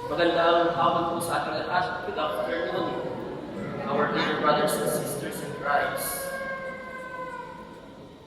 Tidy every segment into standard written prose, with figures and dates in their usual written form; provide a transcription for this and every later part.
Magandang hapon po sa ating lahat. Good afternoon, our dear brothers and sisters in Christ.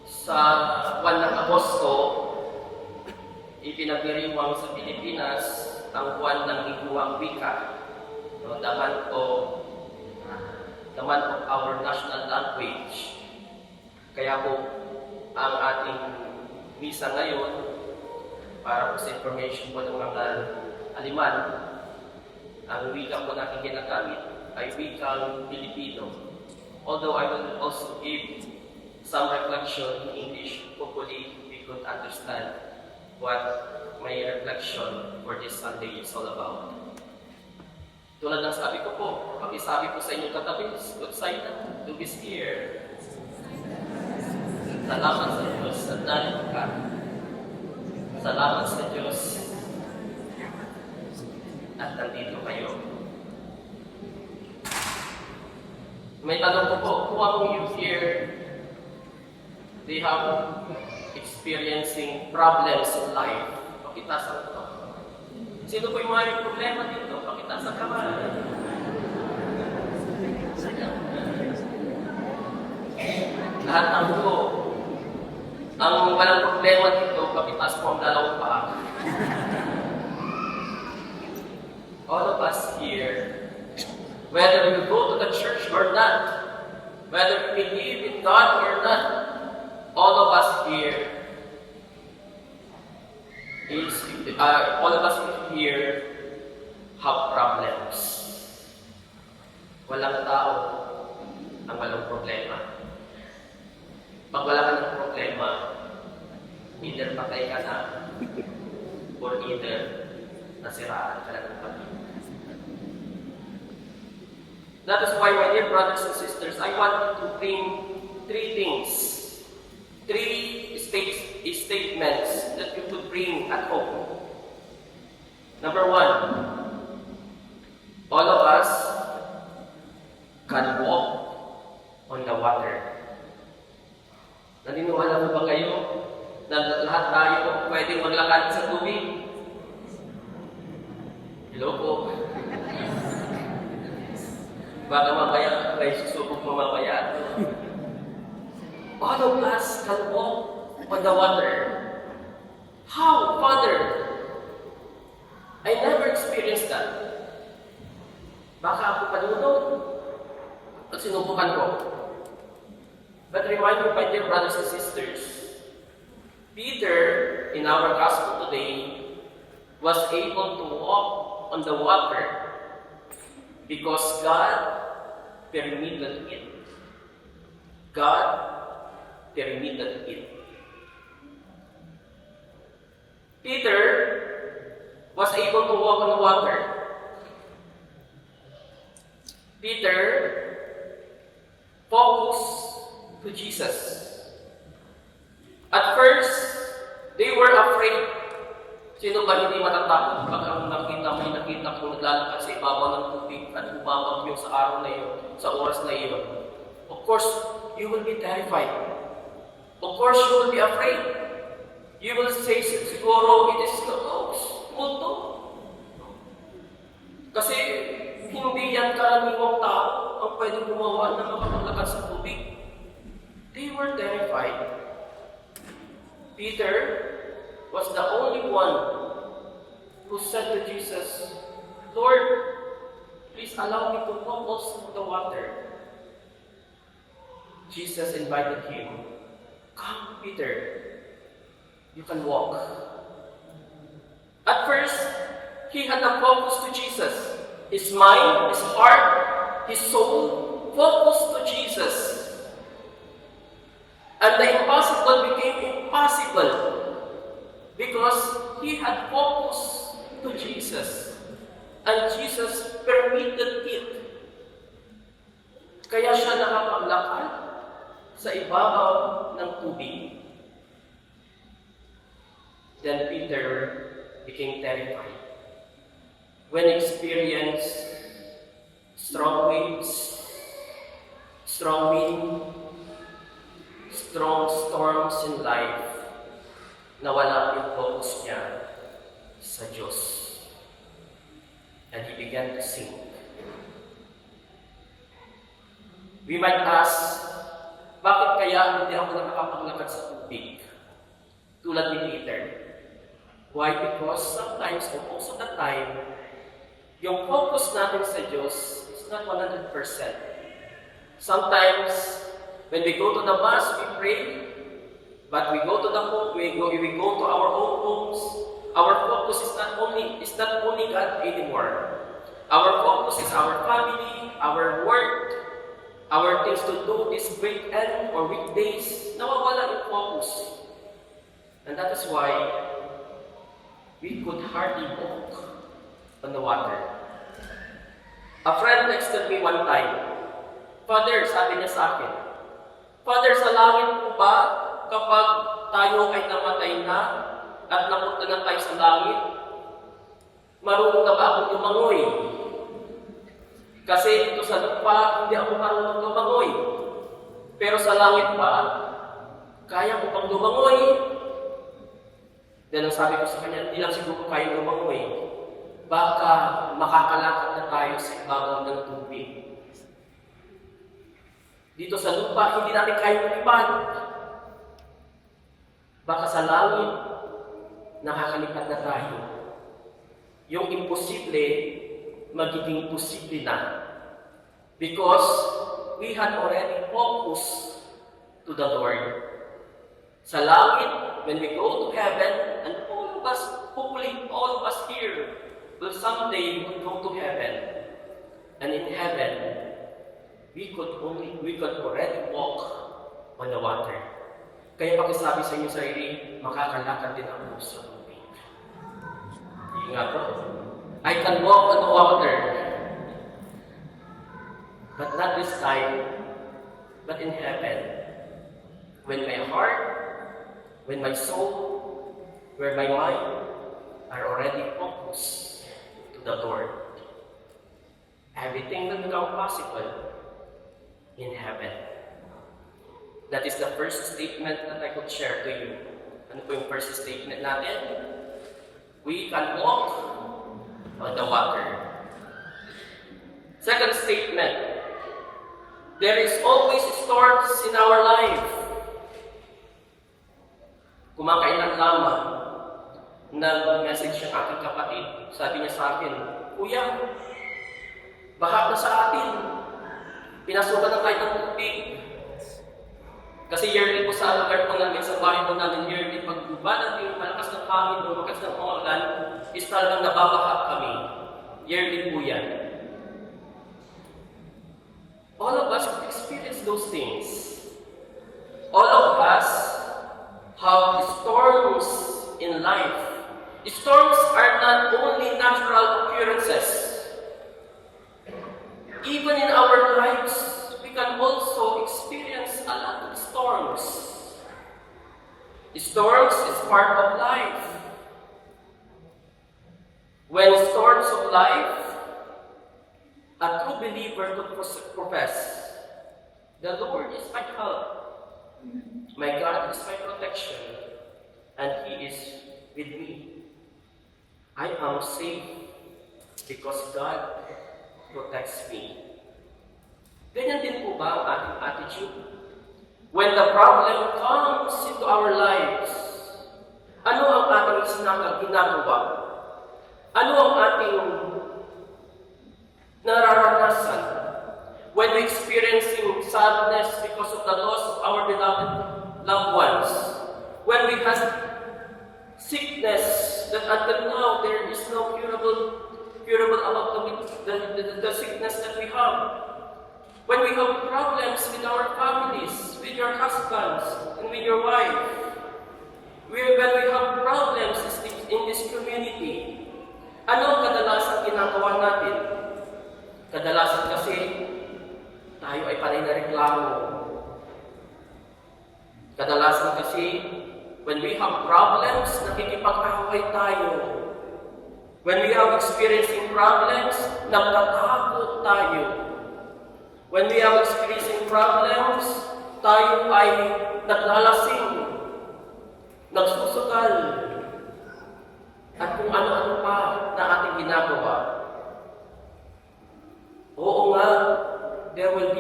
Sa buwan ng Agosto, ipinagdiriwang sa Pilipinas ang buwan ng lingguang wika, the month of our national language. Kaya po, ang ating misa ngayon, para po sa information po ng mga aliman, ang wika po natin ginagamit ay wikang Pilipino. Although I will also give some reflection in English, hopefully we could understand what my reflection for this Sunday is all about. Tulad ng sabi ko po, pakisabi po sa inyong katabi, good sight to be here. Salamat sa Diyos at narito ka. Salamat sa Diyos at nandito kayo. May tanong ko po, who among you here, they have experiencing problems in life? Pakitasan ko. Sino po yung mga problema dito? Pakitasan ka ba? Lahat ng po. Ang walang problema dito, pakitas po ang dalawang paa. All of us here, whether you go to the church or not, whether you believe in God or not, all of us here have problems. Walang tao ang walang problema. Pag wala ka ng problema, either patay ka na, or either nasiraan ka na ng pamilya. That is why, my dear brothers and sisters, I want you to bring three things, three statements that you could bring at home. Number one, all of us can walk on the water. Naniniwala mo ba kayo na lahat tayo pwedeng maglakad sa tubig? Hello po. Baka mamaya may susubok mo mamaya. All of us can walk on the water. How, Father? I never experienced that. Baka ako panunod at sinubukan ko. But remind me, my dear brothers and sisters, Peter, in our gospel today, was able to walk on the water because God permitted it. God permitted it. Peter was able to walk on the water. Peter focused to Jesus. At first, they were afraid. Sino ba hindi matatakot pag ang nakita kung naglalakad sa ibabaw ng tubig at bumabagyo sa araw na iyon, sa oras na iyon? Of course, you will be terrified. Of course, you will be afraid. You will say, siguro, it is multo. Kasi hindi yan karaniwang tao ang pwedeng gumawa na makapaglakad sa tubig. They were terrified. Peter was the only one who said to Jesus, Lord, please allow me to walk also on the water. Jesus invited him, come, Peter, you can walk. At first, he had a focus to Jesus. His mind, his heart, his soul focused to Jesus. And the impossible became impossible because he had focused to Jesus. And Jesus permitted it. Kaya siya nakapaglakad sa ibabaw ng tubig. Then Peter became terrified when he experienced strong waves, strong wind, strong storms in life, nawala yung focus niya sa Diyos. and he began to sink. We might ask, bakit kaya hindi ako nakakapaglakad sa tubig? Tulad ni Peter. Why? Because sometimes, or most of the time, yung focus natin sa Diyos is not 100%. Sometimes, when we go to the Mass, we pray, but we go to the home, we go to our own homes. Our focus is not only God anymore. Our focus is our family, our work, our things to do this weekend or weekdays. Nawawala yung focus. And that is why we could hardly walk on the water. A friend texted me one time, Father, sabi niya sa akin, Father, sa langit po ba kapag tayo ay namatay na at napunta na tayo sa langit, marunong na ba akong lumangoy? Kasi dito sa lupa, hindi ako marunong lumangoy. Pero sa langit pa, kaya ko pang lumangoy. Then ang sabi ko sa kanya, hindi lang siguro kaya lumangoy. Baka makakalakad na tayo sa ibabaw ng tubig. Dito sa lupa, hindi natin kaya lumipad. Baka sa langit, nakakalipad na tayo. Yung imposible, magiging posible na. Because we had already focused to the Lord. Sa langit, when we go to heaven, and all of us, hopefully all of us here, will someday go to heaven. And in heaven, we could already walk on the water. Kaya pakisabi sa inyo sarili, makakalakad din ako sa tubig. Ingat po. I can walk on the water, but not this time, but in heaven. When my heart, when my soul, where my mind are already focused to the Lord, everything will become possible in heaven. That is the first statement that I could share to you. Ano po yung first statement natin? We can walk on the water. Second statement, there is always storms in our life. Kumakailan lamang, nag-message yung aking kapatid. Sabi niya sa akin, Kuya, baha na sa atin. Pinasukan na tayo ng tubig. Kasi yearly po sa lugar po namin, sa bahay po namin, yearly pagbuba natin, malakas ng hangin o malakas ng ulan, is talagang nababaha kami. Yearly po yan. All of us have experienced those things. All of us have storms in life. Storms are not only natural occurrences. Even in our lives, we can also experience a lot of storms. Storms is part of life. When storms of life, a true believer could profess, the Lord is my help, my God is my protection, and He is with me. I am safe because God protects me. Ganyan din po ba ang ating attitude? When the problem comes into our lives, ano ang ating ginagawa? Ano ang ating nararanasan? When we're experiencing sadness because of the loss of our beloved loved ones, when we have sickness that until now there is no curable about the sickness that we have, when we have problems with our families, with your husbands, and with your wife, when we have problems in this community, ano ang kadalasan ginagawa natin? Kadalasan kasi, tayo ay panay na reklamo. Kadalasan kasi, when we have problems, nakikipag-away tayo. When we have experiencing problems, nagtatakot tayo. When we are experiencing problems, tayo ay naglalasing, nagsusugal, at kung ano-ano pa na ating ginagawa.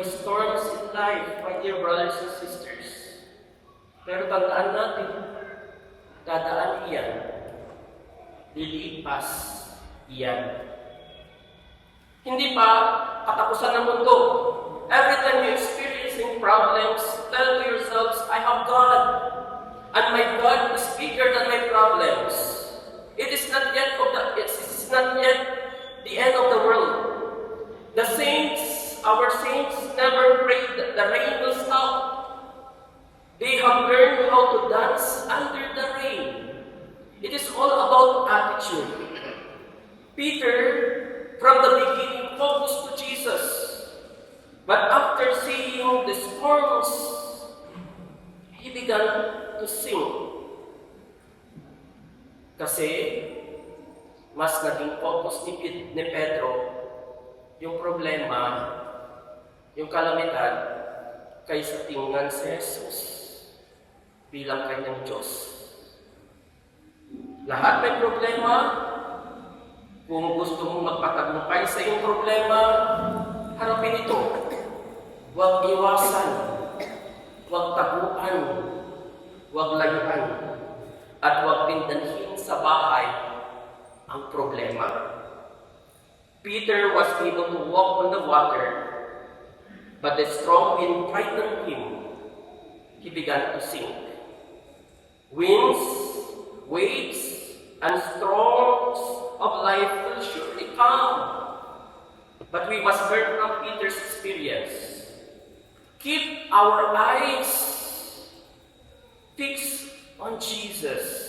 be storms in life, my dear brothers and sisters. Pero tandaan natin, dadaan iyan. Lilipas iyan. Hindi pa katapusan ng mundo. Every time you're experiencing problems, tell to yourselves, I have God. And my God is bigger than my problems. It is not yet the end of the world. The saints, our saints, never prayed that the rain will stop. They have learned how to dance under the rain. It is all about attitude. Peter, from the beginning, focused to Jesus. But after seeing the storms, he began to sing. Kasi, mas naging focus ni Pedro yung problema, yung kalamidad, kaysa tingnan si Jesus bilang kanyang Diyos. Lahat may problema. Kung gusto mong magpatagumpay sa iyong problema, harapin ito. Huwag iwasan, huwag taguan, huwag layuan, at huwag pindanhin sa bahay ang problema. Peter was able to walk on the water, but the strong wind frightened him. He began to sink. Winds, waves, and storms of life will surely come. But we must learn from Peter's experience. Keep our eyes fixed on Jesus.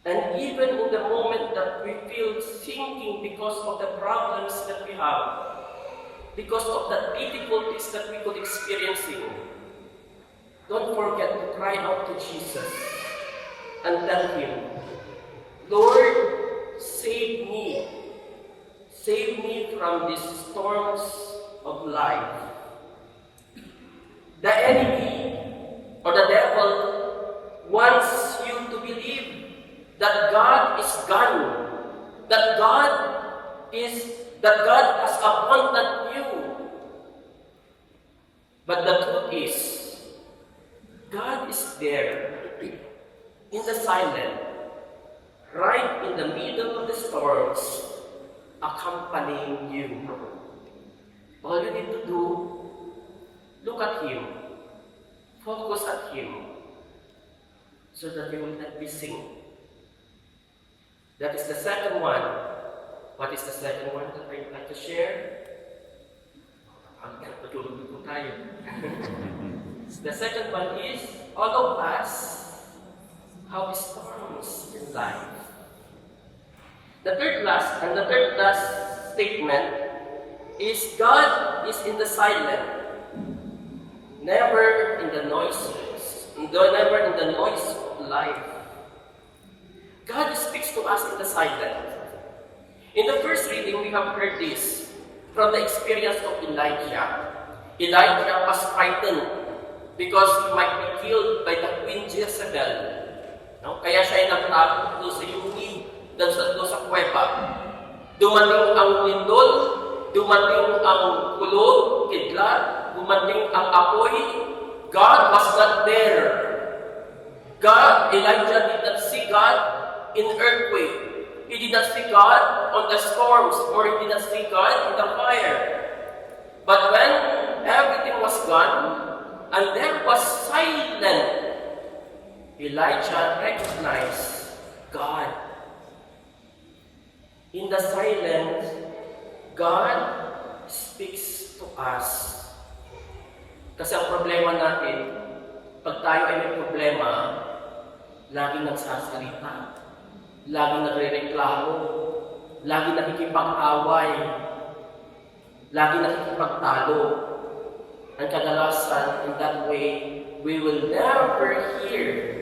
And even in the moment that we feel sinking because of the problems that we have, because of the difficulties that we could experiencing, don't forget to cry out to Jesus and tell Him, Lord, save me. Save me from these storms of life. The enemy or the devil wants you to believe that God is gone, that God has abandoned you. But the truth is, God is there in the silent, right in the middle of the storms, accompanying you. All you need to do, look at Him, focus at Him, so that you will not be sink. That is the second one. What is the second one that I would like to share? The second one is, all of us have storms in life. The third last statement is, God is in the silent, never in the noise of life. God speaks to us in the silent. In the first reading, we have heard this from the experience of Elijah. Elijah was frightened because he might be killed by the Queen Jezebel. No? Kaya siya ay nagtakot doon sa yungib, doon sa kuweba. Dumating ang lindol, dumating ang kulog, kidlat, dumating ang apoy. God was not there. Elijah did not see God in earthquake. He did not see God on the storms, or he did not see God in the fire. But when everything was gone, and there was silence, Elijah recognized God. In the silence, God speaks to us. Kasi ang problema natin, pag tayo ay may problema, laging nagsasalita, laging nagre-reklamo, laging nakikipag-away, laging nakikipagtalo. And kadalasan, in that way, we will never hear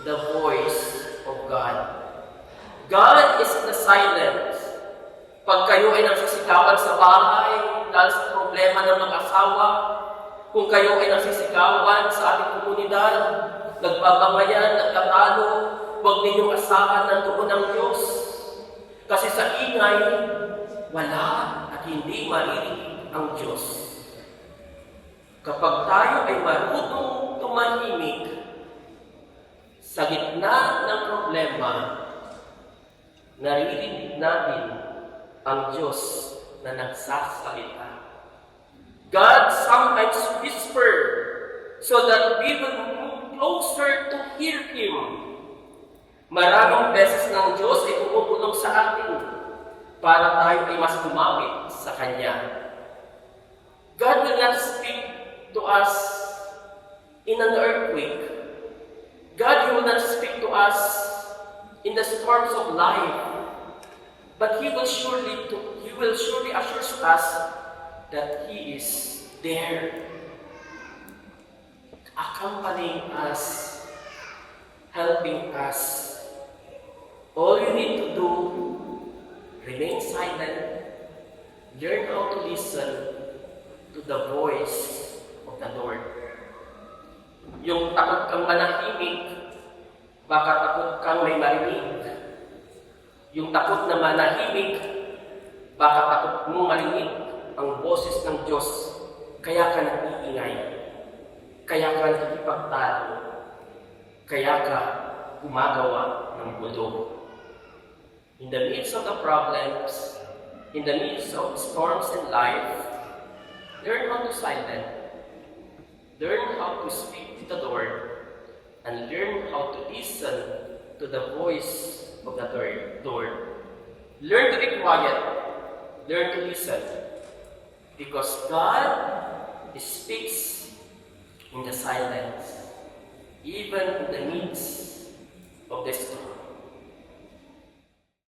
the voice of God. God is in the silence. Pag kayo ay nagsisigawan sa bahay dahil sa problema ng mag-asawa, kung kayo ay nagsisigawan sa ating komunidad, nagbabangayan, nagtatalo, huwag ninyong asahan ng tuon ng Diyos. Kasi sa ingay, wala at hindi maririnig ang Diyos. Kapag tayo ay marunong tumahimik sa gitna ng problema, naririnig natin ang Diyos na nagsasalita. God sometimes whisper so that we will move closer to hear Him. Maraming beses ng Diyos ay tumutulong sa atin para tayo ay mas kumapit sa Kanya. God will not speak to us in an earthquake. God will not speak to us in the storms of life. But He will surely assure us that He is there, accompanying us, helping us. All you need to do, remain silent, learn how to listen to the voice of the Lord. Yung takot kang manahimik, baka takot kang may marinig. Yung takot na manahimik, baka takot mong marinig ang boses ng Diyos, kaya ka nag-iingay, kaya ka nakikipagtalo, kaya ka gumagawa ng gulo. In the midst of the problems, in the midst of storms in life, learn how to silence, learn how to speak to the Lord, and learn how to listen to the voice of the Lord. Learn to be quiet, learn to listen, because God speaks in the silence, even in the midst of the storm.